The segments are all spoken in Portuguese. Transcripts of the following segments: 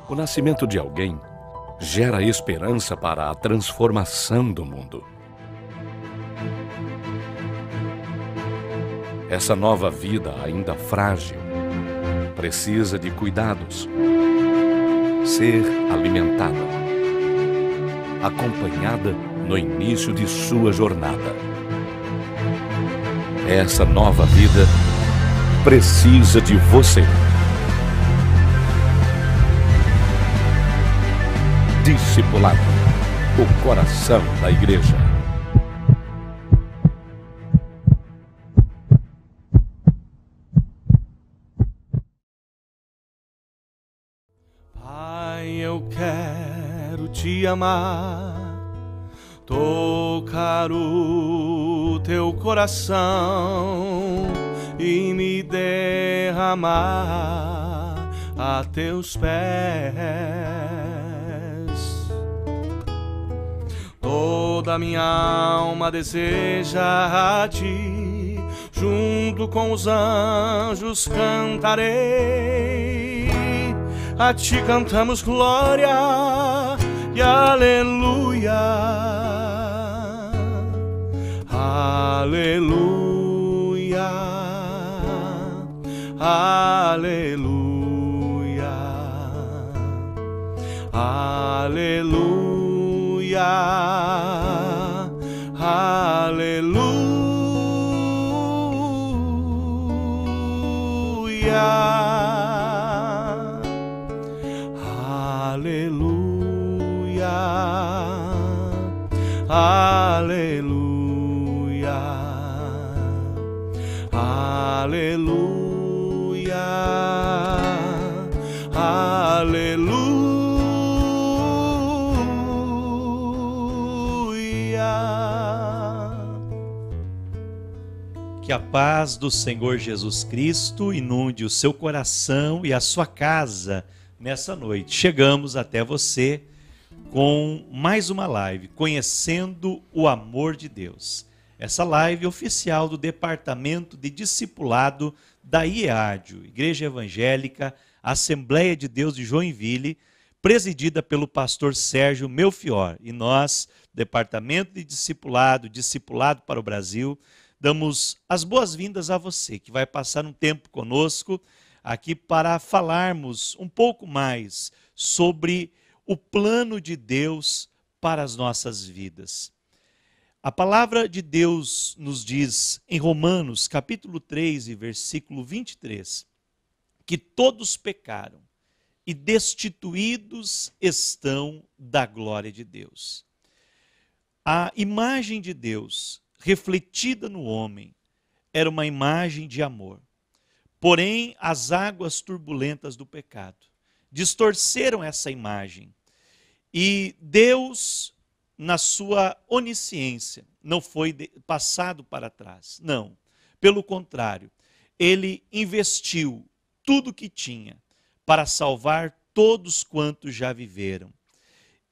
O nascimento de alguém gera esperança para a transformação do mundo. Essa nova vida, ainda frágil, precisa de cuidados, ser alimentada, acompanhada no início de sua jornada. Essa nova vida precisa de você. Discipulado, o coração da igreja. Pai, eu quero te amar, tocar o teu coração e me derramar a teus pés. Toda minha alma deseja a ti, junto com os anjos cantarei. A ti cantamos glória e aleluia, aleluia, aleluia, aleluia, aleluia. Aleluia, aleluia, aleluia. Que a paz do Senhor Jesus Cristo inunde o seu coração e a sua casa nessa noite. Chegamos até você com mais uma live, Conhecendo o Amor de Deus. Essa live oficial do Departamento de Discipulado da IEADIO, Igreja Evangélica Assembleia de Deus de Joinville, presidida pelo pastor Sérgio Melfior. E nós, Departamento de Discipulado, Discipulado para o Brasil, damos as boas-vindas a você, que vai passar um tempo conosco aqui para falarmos um pouco mais sobre o plano de Deus para as nossas vidas. A palavra de Deus nos diz em Romanos, capítulo 3 e versículo 23, que todos pecaram e destituídos estão da glória de Deus. A imagem de Deus refletida no homem era uma imagem de amor. Porém, as águas turbulentas do pecado distorceram essa imagem. E Deus, na sua onisciência, não foi passado para trás. Não. Pelo contrário, ele investiu tudo que tinha para salvar todos quantos já viveram.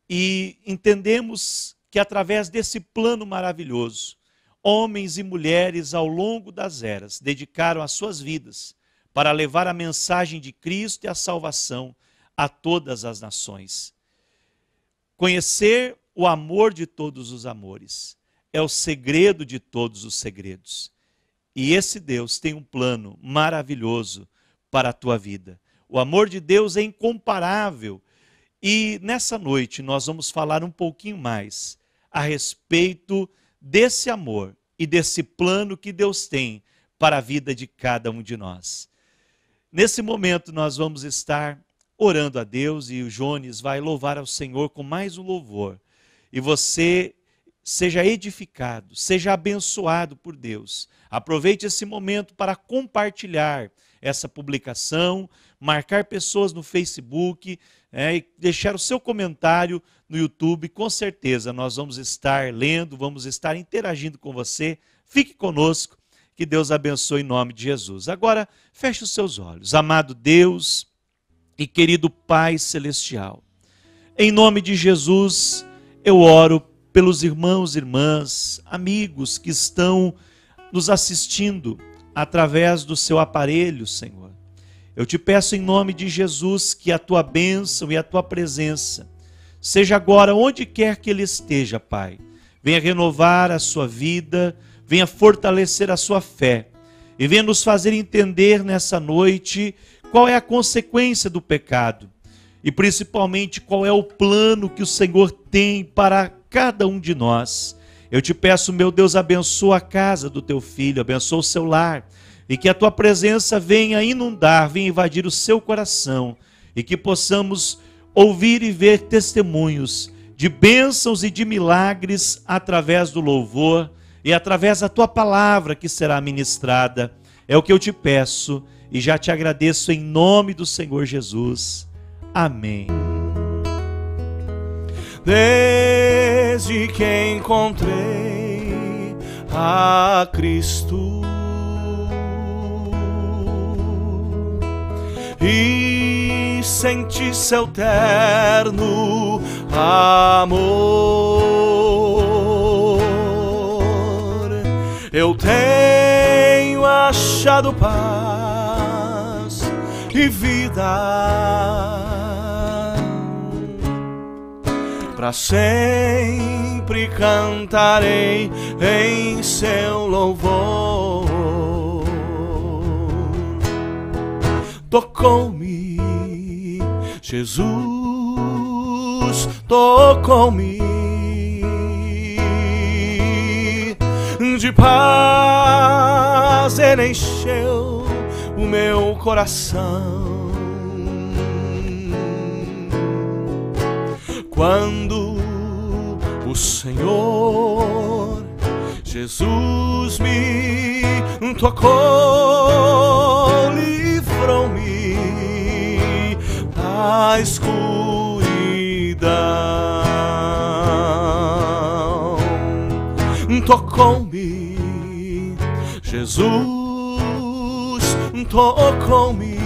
E entendemos que através desse plano maravilhoso, homens e mulheres ao longo das eras dedicaram as suas vidas para levar a mensagem de Cristo e a salvação a todas as nações. Conhecer o amor de todos os amores é o segredo de todos os segredos. E esse Deus tem um plano maravilhoso para a tua vida. O amor de Deus é incomparável. E nessa noite nós vamos falar um pouquinho mais a respeito desse amor e desse plano que Deus tem para a vida de cada um de nós. Nesse momento nós vamos estar orando a Deus e o Jones vai louvar ao Senhor com mais um louvor. E você seja edificado, seja abençoado por Deus. Aproveite esse momento para compartilhar essa publicação, marcar pessoas no Facebook, e deixar o seu comentário no YouTube. Com certeza nós vamos estar lendo, vamos estar interagindo com você. Fique conosco, que Deus abençoe em nome de Jesus. Agora, feche os seus olhos. Amado Deus e querido Pai Celestial, em nome de Jesus, eu oro pelos irmãos e irmãs, amigos que estão nos assistindo através do seu aparelho, Senhor. Eu te peço em nome de Jesus que a tua bênção e a tua presença seja agora onde quer que ele esteja, Pai. Venha renovar a sua vida, venha fortalecer a sua fé e venha nos fazer entender nessa noite qual é a consequência do pecado e principalmente qual é o plano que o Senhor tem para cada um de nós. Eu te peço, meu Deus, abençoa a casa do teu filho, abençoa o seu lar e que a tua presença venha inundar, venha invadir o seu coração e que possamos ouvir e ver testemunhos de bênçãos e de milagres através do louvor e através da tua palavra que será ministrada. É o que eu te peço e já te agradeço em nome do Senhor Jesus. Amém. Desde que encontrei a Cristo e senti seu terno amor, eu tenho achado paz e vida. Para sempre cantarei em seu louvor. Tocou-me, Jesus, tocou-me, de paz ele encheu o meu coração. Quando o Senhor Jesus me tocou, livrou-me da escuridão. Tocou-me, Jesus tocou-me,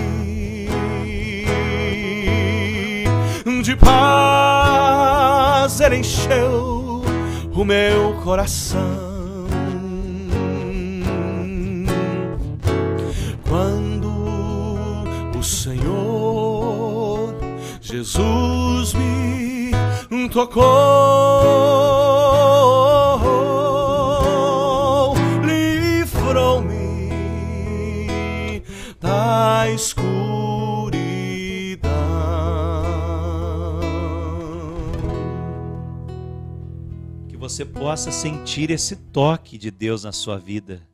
de paz ele encheu o meu coração. Quando o Senhor Jesus me tocou, livrou-me da escuridão. Você possa sentir esse toque de Deus na sua vida.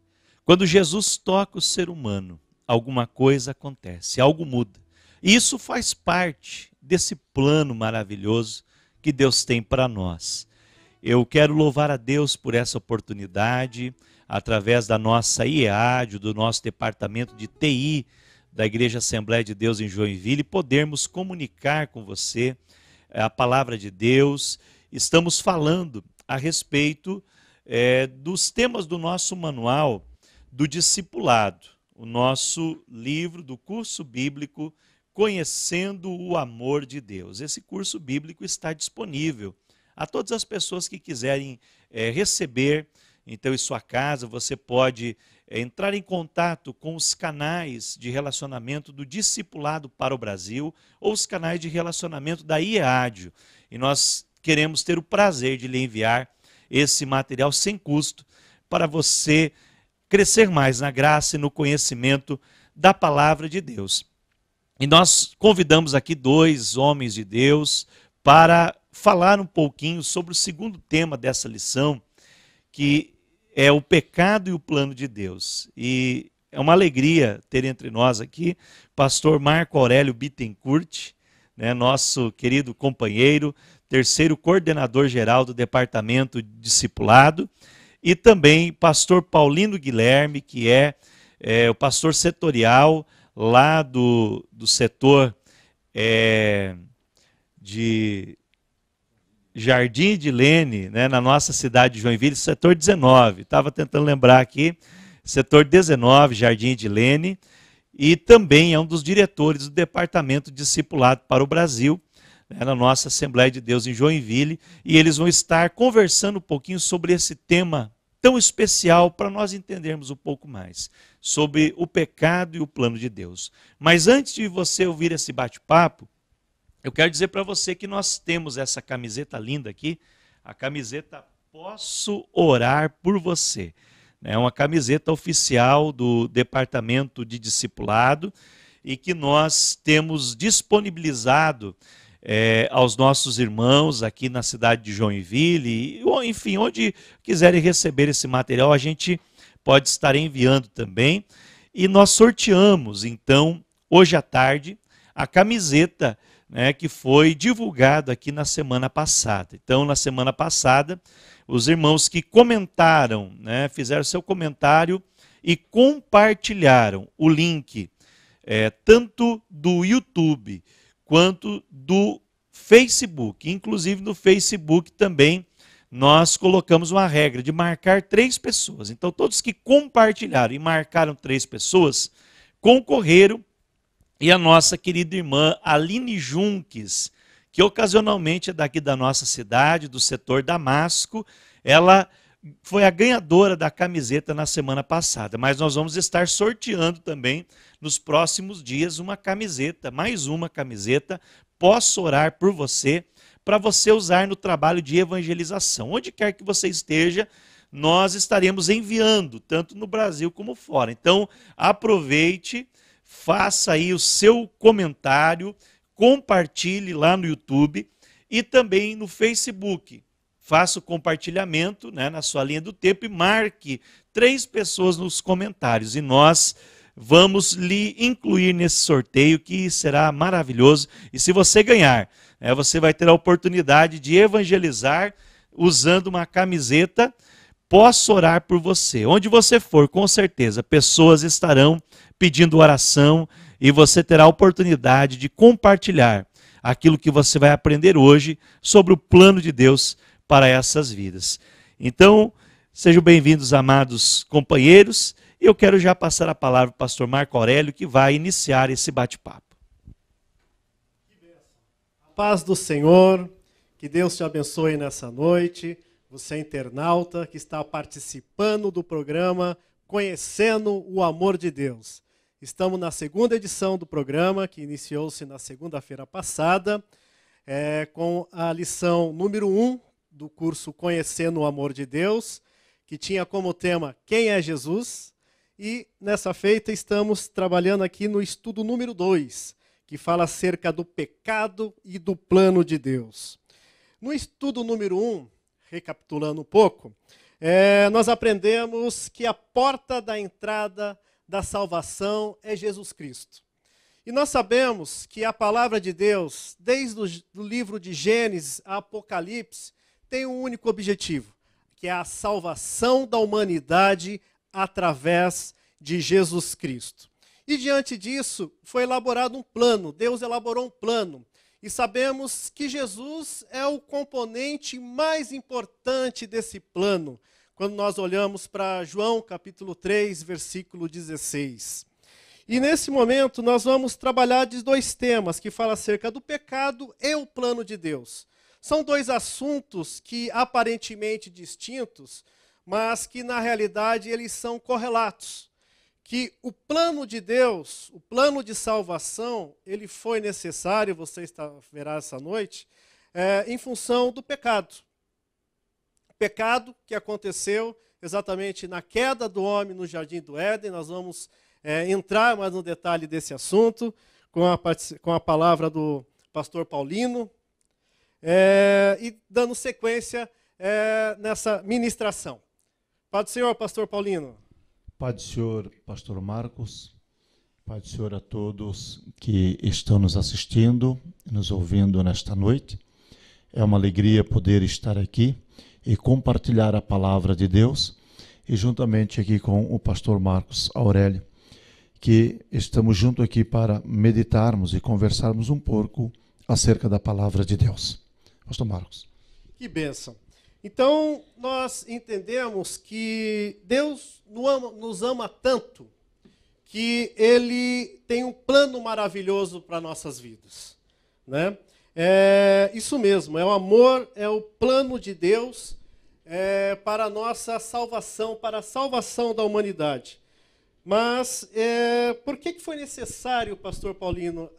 Quando Jesus toca o ser humano, alguma coisa acontece, algo muda. E isso faz parte desse plano maravilhoso que Deus tem para nós. Eu quero louvar a Deus por essa oportunidade, através da nossa IEAD, do nosso departamento de TI, da Igreja Assembleia de Deus em Joinville, podermos comunicar com você a palavra de Deus. Estamos falando a respeito dos temas do nosso manual do discipulado, o nosso livro do curso bíblico Conhecendo o Amor de Deus. Esse curso bíblico está disponível a todas as pessoas que quiserem receber. Então, em sua casa, você pode entrar em contato com os canais de relacionamento do Discipulado para o Brasil ou os canais de relacionamento da IEAD. E nós queremos ter o prazer de lhe enviar esse material sem custo para você crescer mais na graça e no conhecimento da palavra de Deus. E nós convidamos aqui dois homens de Deus para falar um pouquinho sobre o segundo tema dessa lição, que é o pecado e o plano de Deus. E é uma alegria ter entre nós aqui pastor Marco Aurélio Bittencourt, nosso querido companheiro, terceiro coordenador geral do Departamento de Discipulado, e também pastor Paulino Guilherme, que é o pastor setorial lá do setor de Jardim de Lene, na nossa cidade de Joinville, setor 19. Estava tentando lembrar aqui, setor 19, Jardim de Lene, e também é um dos diretores do Departamento de Discipulado para o Brasil, na nossa Assembleia de Deus em Joinville, e eles vão estar conversando um pouquinho sobre esse tema tão especial para nós entendermos um pouco mais sobre o pecado e o plano de Deus. Mas antes de você ouvir esse bate-papo, eu quero dizer para você que nós temos essa camiseta linda aqui, a camiseta Posso Orar por Você. É uma camiseta oficial do Departamento de Discipulado e que nós temos disponibilizado aos nossos irmãos aqui na cidade de Joinville, ou enfim, onde quiserem receber esse material, a gente pode estar enviando também. E nós sorteamos, então, hoje à tarde, a camiseta, né, que foi divulgada aqui na semana passada. Então, na semana passada, os irmãos que comentaram, né, fizeram seu comentário e compartilharam o link, tanto do YouTube quanto do Facebook. Inclusive no Facebook também nós colocamos uma regra de marcar 3 pessoas. Então todos que compartilharam e marcaram 3 pessoas concorreram, e a nossa querida irmã Aline Junques, que ocasionalmente é daqui da nossa cidade, do setor Damasco, ela foi a ganhadora da camiseta na semana passada, mas nós vamos estar sorteando também nos próximos dias uma camiseta, mais uma camiseta, Posso Orar por Você, para você usar no trabalho de evangelização. Onde quer que você esteja, nós estaremos enviando, tanto no Brasil como fora. Então, aproveite, faça aí o seu comentário, compartilhe lá no YouTube e também no Facebook. Faça o compartilhamento, né, na sua linha do tempo e marque 3 pessoas nos comentários. E nós vamos lhe incluir nesse sorteio, que será maravilhoso. E se você ganhar, você vai ter a oportunidade de evangelizar usando uma camiseta Posso Orar por Você. Onde você for, com certeza, pessoas estarão pedindo oração e você terá a oportunidade de compartilhar aquilo que você vai aprender hoje sobre o plano de Deus para essas vidas. Então, sejam bem-vindos, amados companheiros, e eu quero já passar a palavra para o pastor Marco Aurélio, que vai iniciar esse bate-papo. Paz do Senhor, que Deus te abençoe nessa noite, você internauta que está participando do programa Conhecendo o Amor de Deus. Estamos na 2ª edição do programa, que iniciou-se na segunda-feira passada, com a lição número 1 do curso Conhecendo o Amor de Deus, que tinha como tema Quem é Jesus? E nessa feita estamos trabalhando aqui no estudo número 2, que fala acerca do pecado e do plano de Deus. No estudo número 1, recapitulando um pouco, nós aprendemos que a porta da entrada da salvação é Jesus Cristo. E nós sabemos que a palavra de Deus, desde o livro de Gênesis a Apocalipse, tem um único objetivo, que é a salvação da humanidade através de Jesus Cristo. E diante disso, foi elaborado um plano, Deus elaborou um plano. E sabemos que Jesus é o componente mais importante desse plano, quando nós olhamos para João capítulo 3, versículo 16. E nesse momento nós vamos trabalhar de 2 temas, que falam acerca do pecado e o plano de Deus. São 2 assuntos que aparentemente distintos, mas que na realidade eles são correlatos. Que o plano de Deus, o plano de salvação, ele foi necessário, você verá essa noite, em função do pecado. O pecado que aconteceu exatamente na queda do homem no Jardim do Éden. Nós vamos entrar mais no detalhe desse assunto com a palavra do pastor Paulino, e dando sequência nessa ministração. Pai do Senhor, pastor Paulino. Pai do Senhor, pastor Marcos. Pai do Senhor a todos que estão nos assistindo, nos ouvindo nesta noite. É uma alegria poder estar aqui e compartilhar a palavra de Deus, e juntamente aqui com o pastor Marcos Aurélio, que estamos junto aqui para meditarmos e conversarmos um pouco acerca da palavra de Deus. Pastor Marcos. Que bênção. Então, nós entendemos que Deus nos ama tanto que Ele tem um plano maravilhoso para nossas vidas, né? É isso mesmo, é o amor, é o plano de Deus, para a nossa salvação, para a salvação da humanidade. Mas por que foi necessário, pastor Paulino,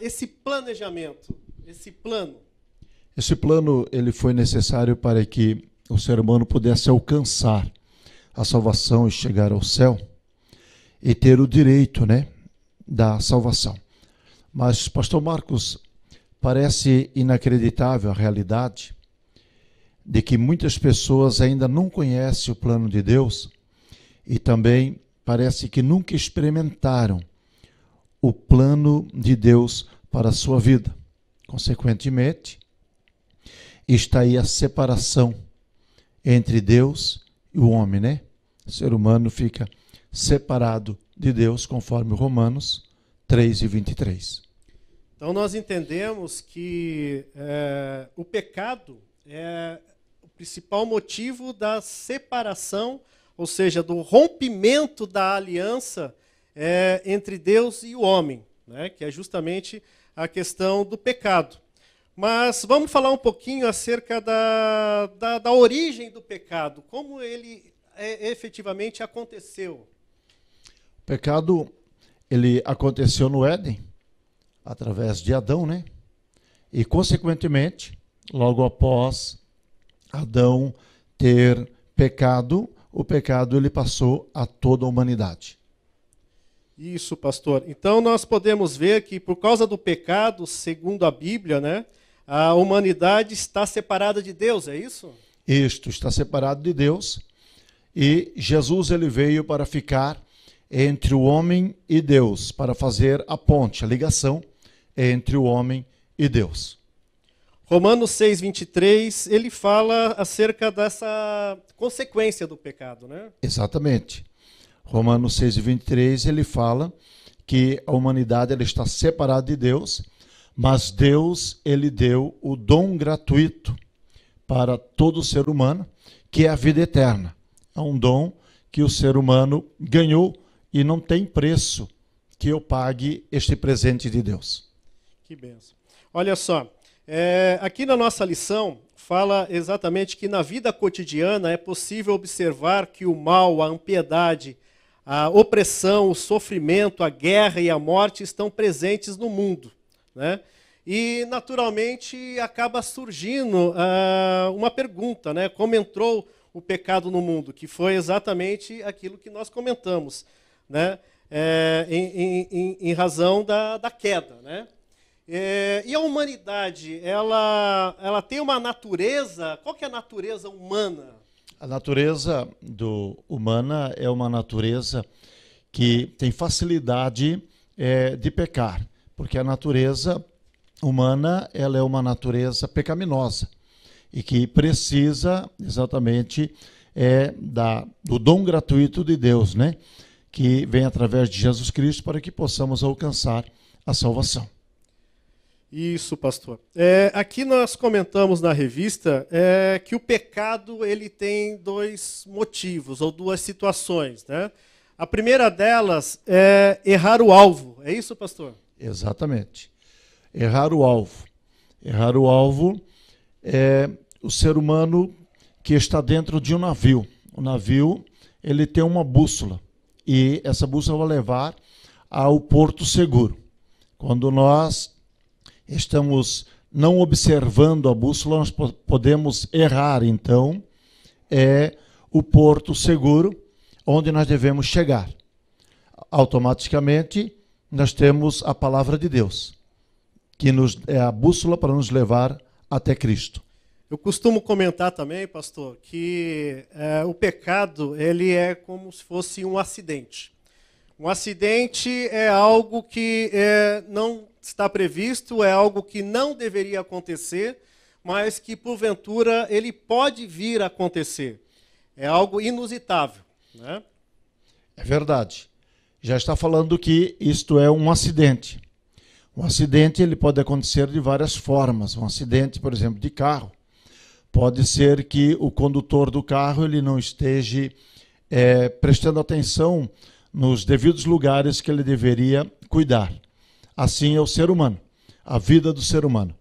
esse planejamento, esse plano? Esse plano ele foi necessário para que o ser humano pudesse alcançar a salvação e chegar ao céu e ter o direito, né, da salvação. Mas, pastor Marcos, parece inacreditável a realidade de que muitas pessoas ainda não conhecem o plano de Deus e também parece que nunca experimentaram o plano de Deus para a sua vida. Consequentemente, está aí a separação entre Deus e o homem, né? O ser humano fica separado de Deus, conforme Romanos 3:23. Então nós entendemos que o pecado é o principal motivo da separação, ou seja, do rompimento da aliança entre Deus e o homem, né? Que é justamente a questão do pecado. Mas vamos falar um pouquinho acerca da origem do pecado, como ele efetivamente aconteceu. O pecado, ele aconteceu no Éden, através de Adão, né? E, consequentemente, logo após Adão ter pecado, o pecado ele passou a toda a humanidade. Isso, pastor. Então nós podemos ver que por causa do pecado, segundo a Bíblia, né, a humanidade está separada de Deus, é isso? Isto, está separado de Deus, e Jesus ele veio para ficar entre o homem e Deus, para fazer a ponte, a ligação entre o homem e Deus. Romanos 6:23, ele fala acerca dessa consequência do pecado, né? Exatamente. Romanos 6:23, ele fala que a humanidade ela está separada de Deus, mas Deus ele deu o dom gratuito para todo ser humano, que é a vida eterna. É um dom que o ser humano ganhou e não tem preço que eu pague este presente de Deus. Que bênção. Olha só, aqui na nossa lição fala exatamente que na vida cotidiana é possível observar que o mal, a impiedade, a opressão, o sofrimento, a guerra e a morte estão presentes no mundo, né? E, naturalmente, acaba surgindo uma pergunta, né? Como entrou o pecado no mundo? Que foi exatamente aquilo que nós comentamos, né? Em razão da queda, né? E a humanidade, ela tem uma natureza... Qual que é a natureza humana? A natureza humana é uma natureza que tem facilidade de pecar, porque a natureza humana ela é uma natureza pecaminosa e que precisa exatamente do dom gratuito de Deus, né? Que vem através de Jesus Cristo para que possamos alcançar a salvação. Isso, pastor. Aqui nós comentamos na revista que o pecado ele tem dois motivos, ou duas situações, né? A primeira delas é errar o alvo. É isso, pastor? Exatamente. Errar o alvo. Errar o alvo é o ser humano que está dentro de um navio. O navio ele tem uma bússola, e essa bússola vai levar ao porto seguro. Quando nós estamos não observando a bússola, nós podemos errar. Então, é o porto seguro onde nós devemos chegar. Automaticamente, nós temos a palavra de Deus, que é a bússola para nos levar até Cristo. Eu costumo comentar também, pastor, que o pecado ele é como se fosse um acidente. Um acidente é algo que não está previsto, é algo que não deveria acontecer, mas que, porventura, ele pode vir a acontecer. É algo inusitável, né? É verdade. Já está falando que isto é um acidente. Um acidente ele pode acontecer de várias formas. Um acidente, por exemplo, de carro. Pode ser que o condutor do carro ele não esteja prestando atenção nos devidos lugares que ele deveria cuidar. Assim é o ser humano, a vida do ser humano.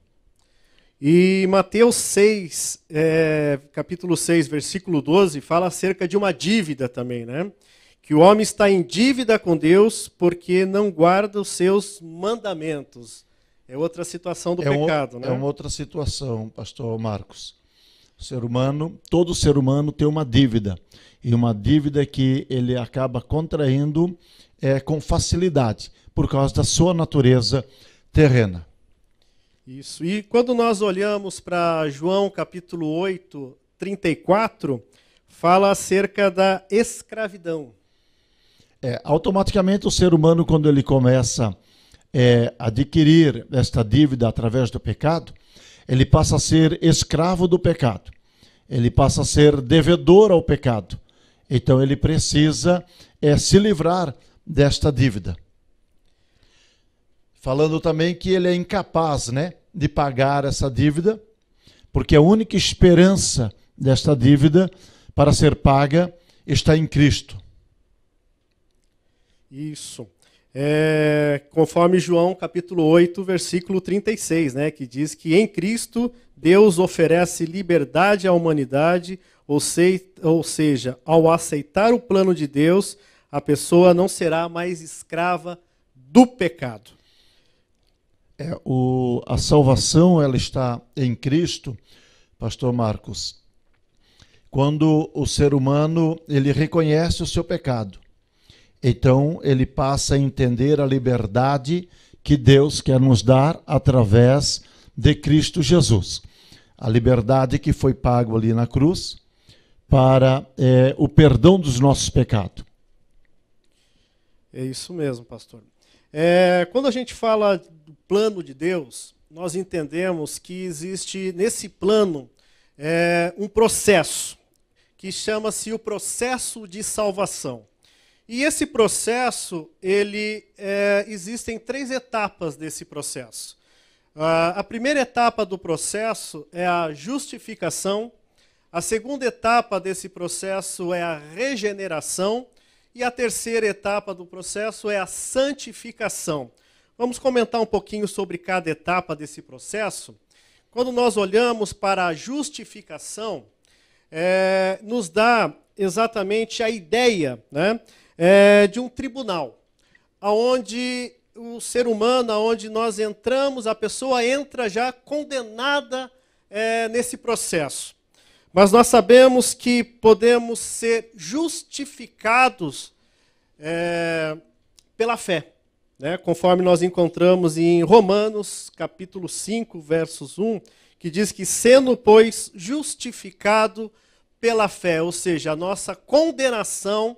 E Mateus 6, capítulo 6, versículo 12, fala acerca de uma dívida também, né? Que o homem está em dívida com Deus porque não guarda os seus mandamentos. É outra situação do pecado, né? É uma outra situação, pastor Marcos. O ser humano, todo ser humano tem uma dívida. E uma dívida que ele acaba contraindo com facilidade, por causa da sua natureza terrena. Isso. E quando nós olhamos para João capítulo 8, 34, fala acerca da escravidão. Automaticamente o ser humano, quando ele começa a adquirir esta dívida através do pecado, ele passa a ser escravo do pecado. Ele passa a ser devedor ao pecado. Então ele precisa se livrar desta dívida. Falando também que ele é incapaz, né, de pagar essa dívida, porque a única esperança desta dívida para ser paga está em Cristo. Isso. Conforme João capítulo 8, versículo 36, né, que diz que em Cristo Deus oferece liberdade à humanidade, ou seja, ao aceitar o plano de Deus, a pessoa não será mais escrava do pecado. A salvação, ela está em Cristo, pastor Marcos, quando o ser humano ele reconhece o seu pecado. Então ele passa a entender a liberdade que Deus quer nos dar através de Cristo Jesus. A liberdade que foi pago ali na cruz para o perdão dos nossos pecados. É isso mesmo, pastor. Quando a gente fala do plano de Deus, nós entendemos que existe nesse plano um processo que chama-se o processo de salvação. E esse processo, existem 3 etapas desse processo. A primeira etapa do processo é a justificação, a segunda etapa desse processo é a regeneração, e a terceira etapa do processo é a santificação. Vamos comentar um pouquinho sobre cada etapa desse processo. Quando nós olhamos para a justificação, nos dá exatamente a ideia, né, de um tribunal, onde o ser humano, onde nós entramos, a pessoa entra já condenada nesse processo. Mas nós sabemos que podemos ser justificados pela fé, né? Conforme nós encontramos em Romanos, capítulo 5, versos 1, que diz que sendo, pois, justificado pela fé, ou seja, a nossa condenação,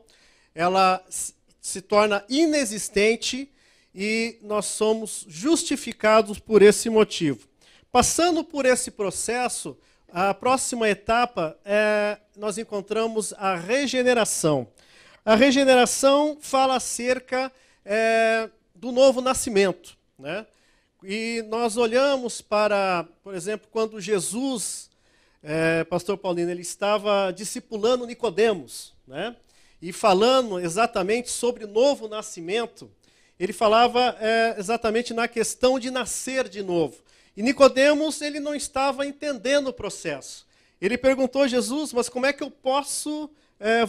ela se torna inexistente e nós somos justificados por esse motivo. Passando por esse processo, a próxima etapa nós encontramos a regeneração. A regeneração fala acerca do novo nascimento, né? E nós olhamos para, por exemplo, quando Jesus, pastor Paulino, ele estava discipulando Nicodemos, né? E falando exatamente sobre o novo nascimento, ele falava exatamente na questão de nascer de novo. E Nicodemos, ele não estava entendendo o processo. Ele perguntou a Jesus, mas como é que eu posso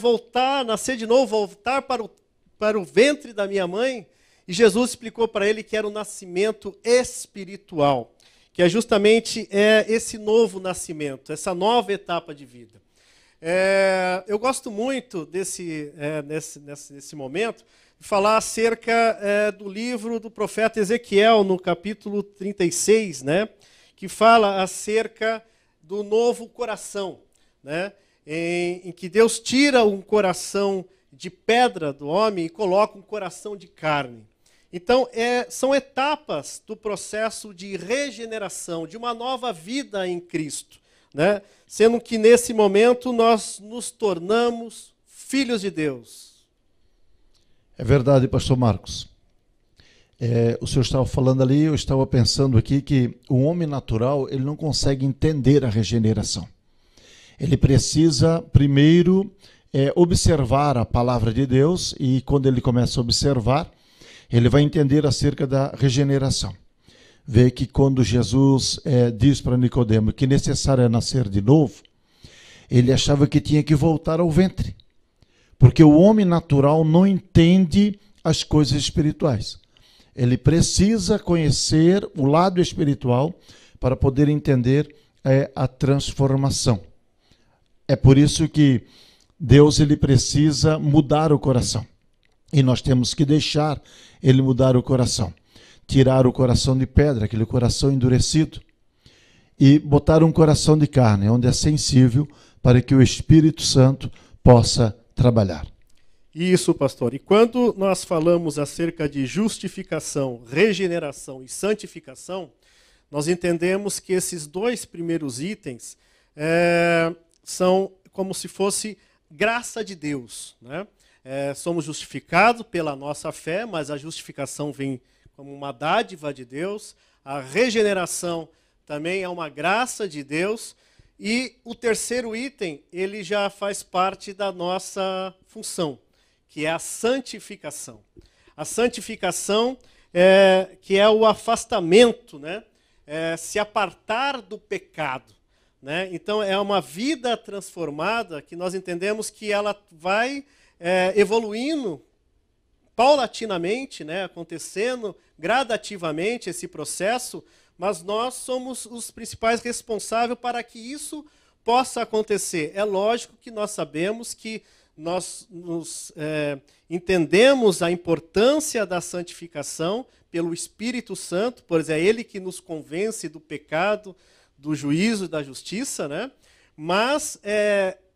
voltar, nascer de novo, voltar para o ventre da minha mãe? E Jesus explicou para ele que era o nascimento espiritual, que é justamente esse novo nascimento, essa nova etapa de vida. Eu gosto muito nesse momento de falar acerca do livro do profeta Ezequiel, no capítulo 36, né, que fala acerca do novo coração, né, em que Deus tira um coração de pedra do homem e coloca um coração de carne. Então, são etapas do processo de regeneração, de uma nova vida em Cristo, né? Sendo que nesse momento nós nos tornamos filhos de Deus. É verdade, pastor Marcos. O senhor estava falando ali, eu estava pensando aqui que o homem natural ele não consegue entender a regeneração. Ele precisa primeiro observar a palavra de Deus e quando ele começa a observar, ele vai entender acerca da regeneração. vê que quando Jesus diz para Nicodemo que necessário é nascer de novo, ele achava que tinha que voltar ao ventre, porque o homem natural não entende as coisas espirituais. Ele precisa conhecer o lado espiritual para poder entender a transformação. É por isso que Deus ele precisa mudar o coração. E nós temos que deixar ele mudar o coração. Tirar o coração de pedra, aquele coração endurecido, e botar um coração de carne, onde é sensível, para que o Espírito Santo possa trabalhar. Isso, pastor. E quando nós falamos acerca de justificação, regeneração e santificação, nós entendemos que esses dois primeiros itens são como se fosse graça de Deus, né? Somos justificados pela nossa fé, mas a justificação vem como uma dádiva de Deus. A regeneração também é uma graça de Deus. E o terceiro item, ele já faz parte da nossa função, que é a santificação. A santificação, que é o afastamento, né? Se apartar do pecado, né? Então, é uma vida transformada que nós entendemos que ela vai evoluindo paulatinamente, né? Acontecendo gradativamente esse processo, mas nós somos os principais responsáveis para que isso possa acontecer. É lógico que nós sabemos que nós entendemos a importância da santificação pelo Espírito Santo, pois é Ele que nos convence do pecado, do juízo e da justiça, né? Mas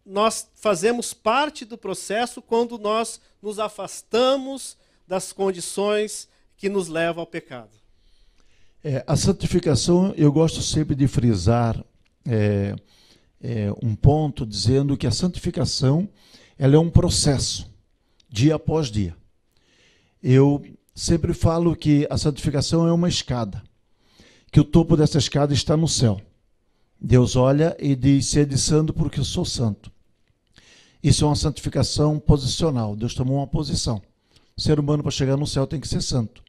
nós fazemos parte do processo quando nós nos afastamos das condições que nos levam ao pecado. A santificação, eu gosto sempre de frisar um ponto dizendo que a santificação ela é um processo, dia após dia. Eu sempre falo que a santificação é uma escada, que o topo dessa escada está no céu. Deus olha e diz, sede santo porque eu sou santo. Isso é uma santificação posicional, Deus tomou uma posição. O ser humano para chegar no céu tem que ser santo.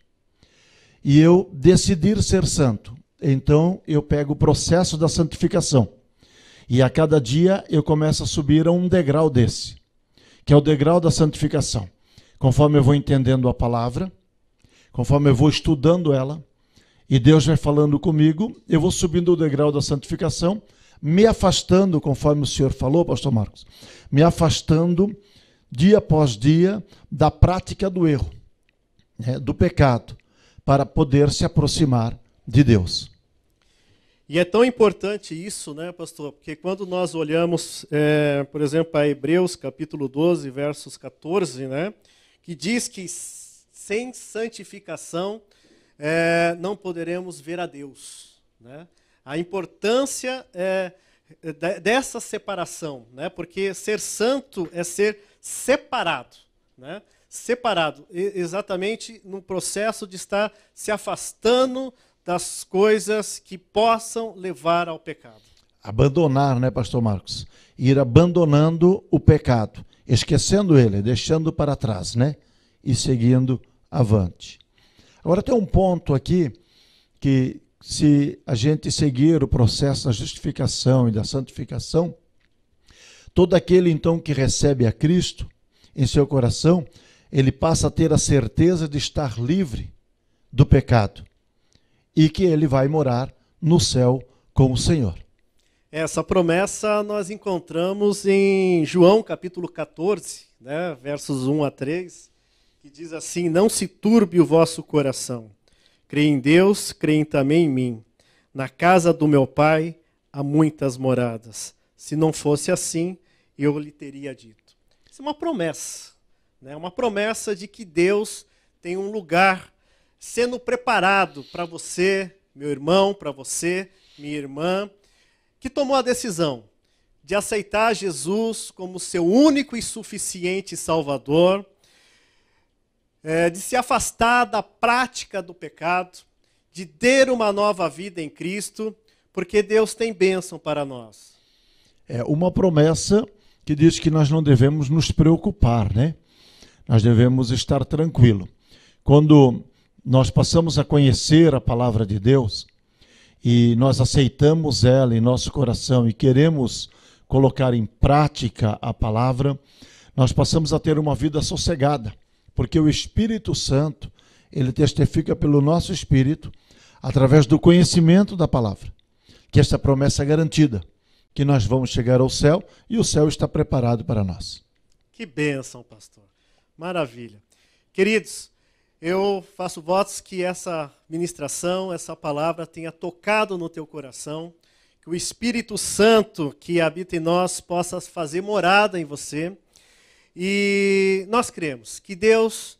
E eu decidir ser santo, então eu pego o processo da santificação. E a cada dia eu começo a subir a um degrau desse, que é o degrau da santificação. Conforme eu vou entendendo a palavra, conforme eu vou estudando ela, e Deus vai falando comigo, eu vou subindo o degrau da santificação, me afastando, conforme o senhor falou, pastor Marcos, me afastando dia após dia da prática do erro, né, do pecado, para poder se aproximar de Deus. E é tão importante isso, né, pastor? Porque quando nós olhamos, por exemplo, a Hebreus capítulo 12, versos 14, né, que diz que sem santificação não poderemos ver a Deus, né? A importância dessa separação, né? Porque ser santo é ser separado, né? Separado, exatamente no processo de estar se afastando das coisas que possam levar ao pecado. Abandonar, né, pastor Marcos? Ir abandonando o pecado, esquecendo ele, deixando para trás, né? E seguindo avante. Agora tem um ponto aqui que se a gente seguir o processo da justificação e da santificação, todo aquele então que recebe a Cristo em seu coração, ele passa a ter a certeza de estar livre do pecado e que ele vai morar no céu com o Senhor. Essa promessa nós encontramos em João capítulo 14, né, versos 1 a 3, que diz assim, não se turbe o vosso coração, crê em Deus, crê também em mim. Na casa do meu Pai há muitas moradas. Se não fosse assim, eu lhe teria dito. Isso é uma promessa, né? Uma promessa de que Deus tem um lugar sendo preparado para você, meu irmão, para você, minha irmã, que tomou a decisão de aceitar Jesus como seu único e suficiente Salvador, de se afastar da prática do pecado, de ter uma nova vida em Cristo, porque Deus tem bênção para nós. É uma promessa que diz que nós não devemos nos preocupar, né? Nós devemos estar tranquilos. Quando nós passamos a conhecer a palavra de Deus e nós aceitamos ela em nosso coração e queremos colocar em prática a palavra, nós passamos a ter uma vida sossegada, porque o Espírito Santo, ele testifica pelo nosso espírito, através do conhecimento da palavra, que esta promessa é garantida, que nós vamos chegar ao céu e o céu está preparado para nós. Que bênção, pastor. Maravilha. Queridos, eu faço votos que essa ministração, essa palavra tenha tocado no teu coração, que o Espírito Santo que habita em nós possa fazer morada em você. E nós cremos que Deus,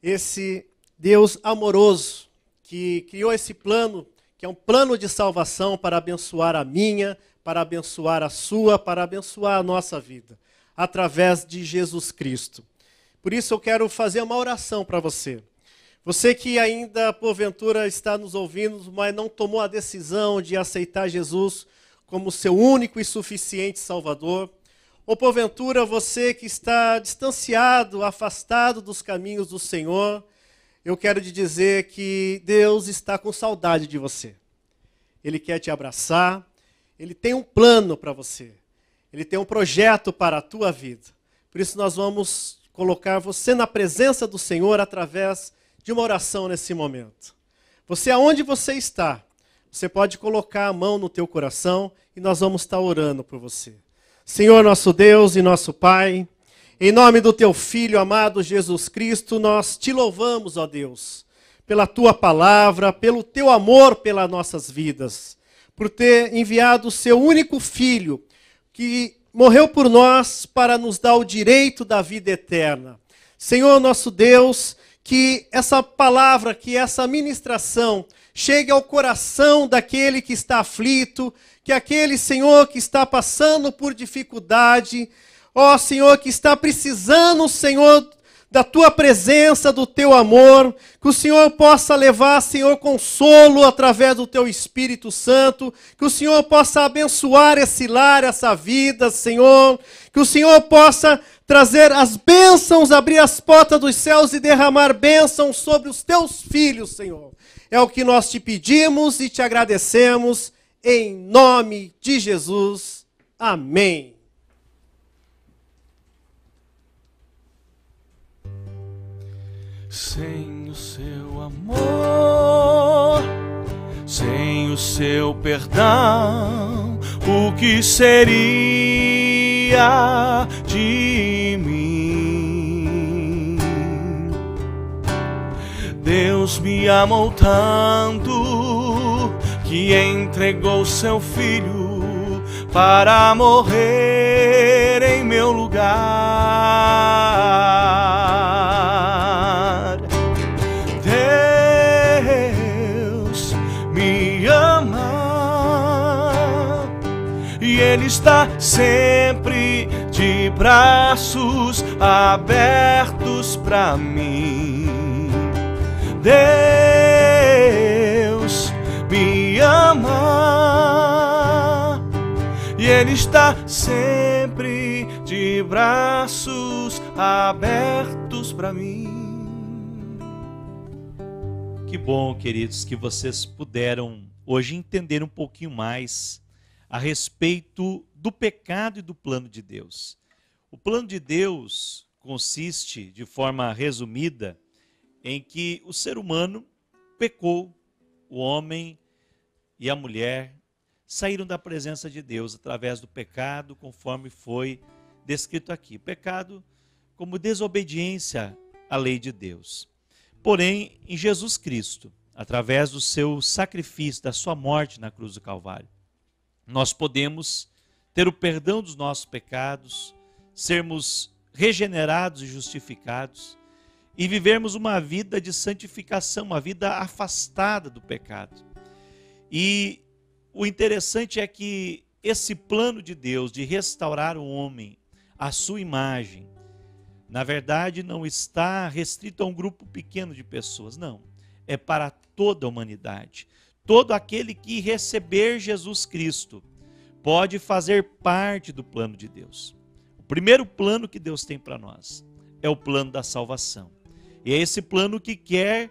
esse Deus amoroso, que criou esse plano, que é um plano de salvação para abençoar a minha, para abençoar a sua, para abençoar a nossa vida, através de Jesus Cristo. Por isso eu quero fazer uma oração para você. Você que ainda, porventura, está nos ouvindo, mas não tomou a decisão de aceitar Jesus como seu único e suficiente Salvador, ou porventura você que está distanciado, afastado dos caminhos do Senhor, eu quero te dizer que Deus está com saudade de você. Ele quer te abraçar, Ele tem um plano para você, Ele tem um projeto para a tua vida. Por isso nós vamos colocar você na presença do Senhor através de uma oração nesse momento. Você, aonde você está, você pode colocar a mão no teu coração e nós vamos estar orando por você. Senhor, nosso Deus e nosso Pai, em nome do teu Filho amado Jesus Cristo, nós te louvamos, ó Deus, pela tua palavra, pelo teu amor pelas nossas vidas, por ter enviado o seu único Filho, que morreu por nós para nos dar o direito da vida eterna. Senhor, nosso Deus, que essa palavra, que essa ministração chegue ao coração daquele que está aflito, que aquele, Senhor, que está passando por dificuldade, ó Senhor, que está precisando, Senhor, da tua presença, do teu amor, que o Senhor possa levar, Senhor, consolo através do teu Espírito Santo, que o Senhor possa abençoar esse lar, essa vida, Senhor, que o Senhor possa trazer as bênçãos, abrir as portas dos céus e derramar bênçãos sobre os teus filhos, Senhor. É o que nós te pedimos e te agradecemos, em nome de Jesus. Amém. Sem o seu amor, sem o seu perdão, o que seria de mim? Deus me amou tanto que entregou seu filho para morrer em meu lugar. Deus me ama e Ele está sempre de braços abertos para mim. Deus me ama e Ele está sempre de braços abertos para mim. Que bom, queridos, que vocês puderam hoje entender um pouquinho mais a respeito do pecado e do plano de Deus. O plano de Deus consiste, de forma resumida, em que o ser humano pecou, o homem e a mulher saíram da presença de Deus através do pecado, conforme foi descrito aqui. Pecado como desobediência à lei de Deus. Porém, em Jesus Cristo, através do seu sacrifício, da sua morte na cruz do Calvário, nós podemos ter o perdão dos nossos pecados, sermos regenerados e justificados e vivermos uma vida de santificação, uma vida afastada do pecado. E o interessante é que esse plano de Deus de restaurar o homem à sua imagem, na verdade não está restrito a um grupo pequeno de pessoas, não. É para toda a humanidade. Todo aquele que receber Jesus Cristo pode fazer parte do plano de Deus. O primeiro plano que Deus tem para nós é o plano da salvação. E é esse plano que quer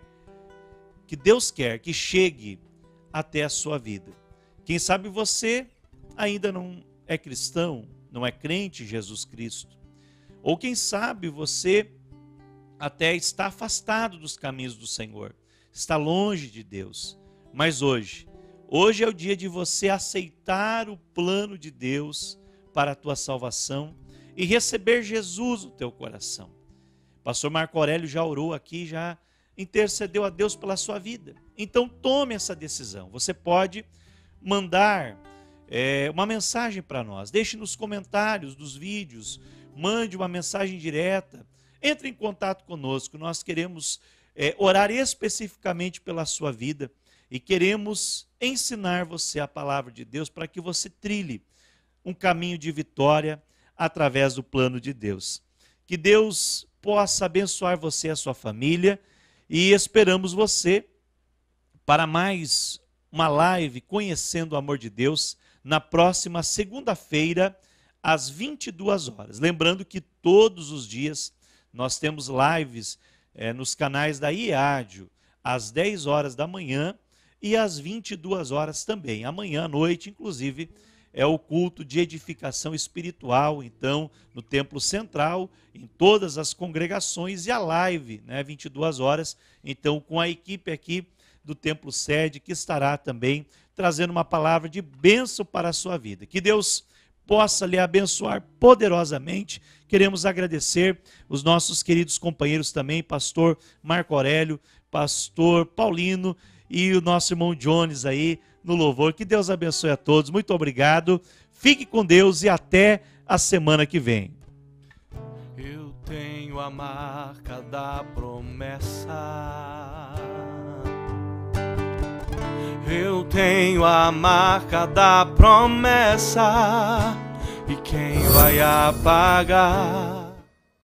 que Deus quer que chegue até a sua vida. Quem sabe você ainda não é cristão, não é crente em Jesus Cristo. Ou quem sabe você até está afastado dos caminhos do Senhor, está longe de Deus. Mas hoje é o dia de você aceitar o plano de Deus para a tua salvação e receber Jesus no teu coração. Pastor Marco Aurélio já orou aqui, já intercedeu a Deus pela sua vida. Então tome essa decisão. Você pode mandar uma mensagem para nós. Deixe nos comentários dos vídeos, mande uma mensagem direta. Entre em contato conosco. Nós queremos orar especificamente pela sua vida e queremos ensinar você a palavra de Deus para que você trilhe um caminho de vitória através do plano de Deus. Que Deus possa abençoar você e a sua família e esperamos você para mais uma live Conhecendo o Amor de Deus na próxima segunda-feira às 22 horas. Lembrando que todos os dias nós temos lives nos canais da IEADIO às 10 horas da manhã e às 22 horas também. Amanhã à noite, inclusive, é o culto de edificação espiritual, então, no Templo Central, em todas as congregações, e a live, 22 horas, então, com a equipe aqui do Templo Sede, que estará também trazendo uma palavra de bênção para a sua vida. Que Deus possa lhe abençoar poderosamente. Queremos agradecer os nossos queridos companheiros também, pastor Marco Aurélio, pastor Paulino e o nosso irmão Jones aí no louvor. Que Deus abençoe a todos. Muito obrigado. Fique com Deus e até a semana que vem. Eu tenho a marca da promessa. Eu tenho a marca da promessa. E quem vai apagar